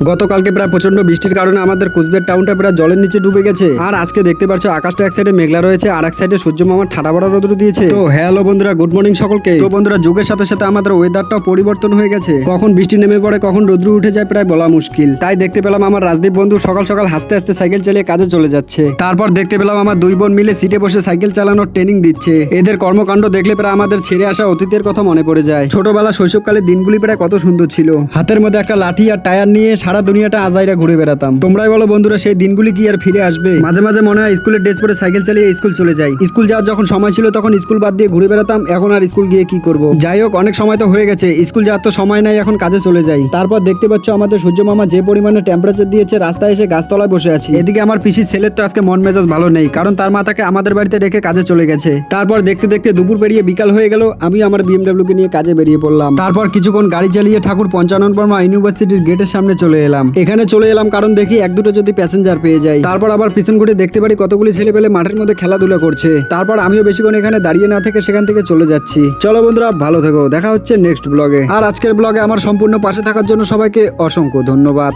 গতকালকে প্রায় প্রচন্ড বৃষ্টির কারণে আমাদের কুচবিহার টাউনটা প্রায় জলের নিচে ডুবে গেছে। আর আজকে দেখতে পাচ্ছ আকাশটা এক সাইডে মেঘলা রয়েছে আর এক সাইডে সূর্য মামা ঠাডা বড়া রোদ্র দিয়েছে। তো হ্যালো বন্ধুরা, গুড মর্নিং সকলকে। তো বন্ধুরা, যুগের সাথে সাথে আমাদের ওয়েদারটাও পরিবর্তন হয়ে গেছে। কখন বৃষ্টি নেমে পড়ে কখন রোদ্র উঠে যায় প্রায় বলা মুশকিল। তাই দেখতে পেলাম আমার রাজদীপ বন্ধু সকাল সকাল হাসতে হাসতে সাইকেল চালিয়ে কাজে চলে যাচ্ছে। তারপর দেখতে পেলাম আমার দুই বোন মিলে সিটে বসে সাইকেল চালানোর ট্রেনিং দিচ্ছে। এদের কর্মকাণ্ড দেখলে প্রায় আমাদের ছেড়ে আসা অতীতের কথা মনে পড়ে যায়। ছোটবেলা শৈশবকালের দিনগুলি প্রায় কত সুন্দর ছিল। হাতের মধ্যে একটা লাঠি আর টায়ার নিয়ে সারা দুনিয়াটা আজাইরা ঘুরে বেড়াতাম। তোমরাই বলো বন্ধুরা, সেই দিনগুলি কি আর ফিরে আসবে? মাঝে মাঝে মনে হয় স্কুলের ড্রেস পরে সাইকেল চালিয়ে স্কুল চলে যাই। স্কুল যাওয়ার যখন সময় ছিল তখন স্কুল বাদ দিয়ে ঘুরে বেড়াতাম। এখন আর স্কুল গিয়ে কি করব? যাই হোক, অনেক সময় তো হয়ে গেছে। স্কুল যাওয়ার তো সময় নাই, এখন কাজে চলে যাই। তারপর দেখতে পাচ্ছ আমাদের সূর্য মামা যে পরিমাণে টেম্পারেচার দিয়েছে, রাস্তায় এসে গাছতলায় বসে আছি। এদিকে আমার পিসির ছেলের তো আজকে মন মেজাজ ভালো নেই, কারণ তার মাতাকে আমাদের বাড়িতে রেখে কাজে চলে গেছে। তারপর দেখতে দেখতে দুপুর পেরিয়ে বিকাল হয়ে গেল। আমি আমার BMW কে নিয়ে কাজে বেরিয়ে পড়লাম। তারপর কিছুক্ষণ গাড়ি চালিয়ে ঠাকুর পঞ্চানন বর্মা ইউনিভার্সিটির গেটের সামনে চলে এলাম। এখানে চলে এলাম কারণ দেখি এক দুটো যদি প্যাসেঞ্জার পেয়ে যাই। তারপর আবার পিছন ঘুরে দেখতে পারি কতগুলি ছেলে পেলে মাঠের মধ্যে খেলাধুলা করছে। তারপর আমিও বেশিক্ষণ এখানে দাঁড়িয়ে না থেকে সেখান থেকে চলে যাচ্ছি। চলো বন্ধুরা, ভালো থেকো, দেখা হচ্ছে নেক্সট ব্লগে। আর আজকের ব্লগে আমার সম্পূর্ণ পাশে থাকার জন্য সবাইকে অসংখ্য ধন্যবাদ।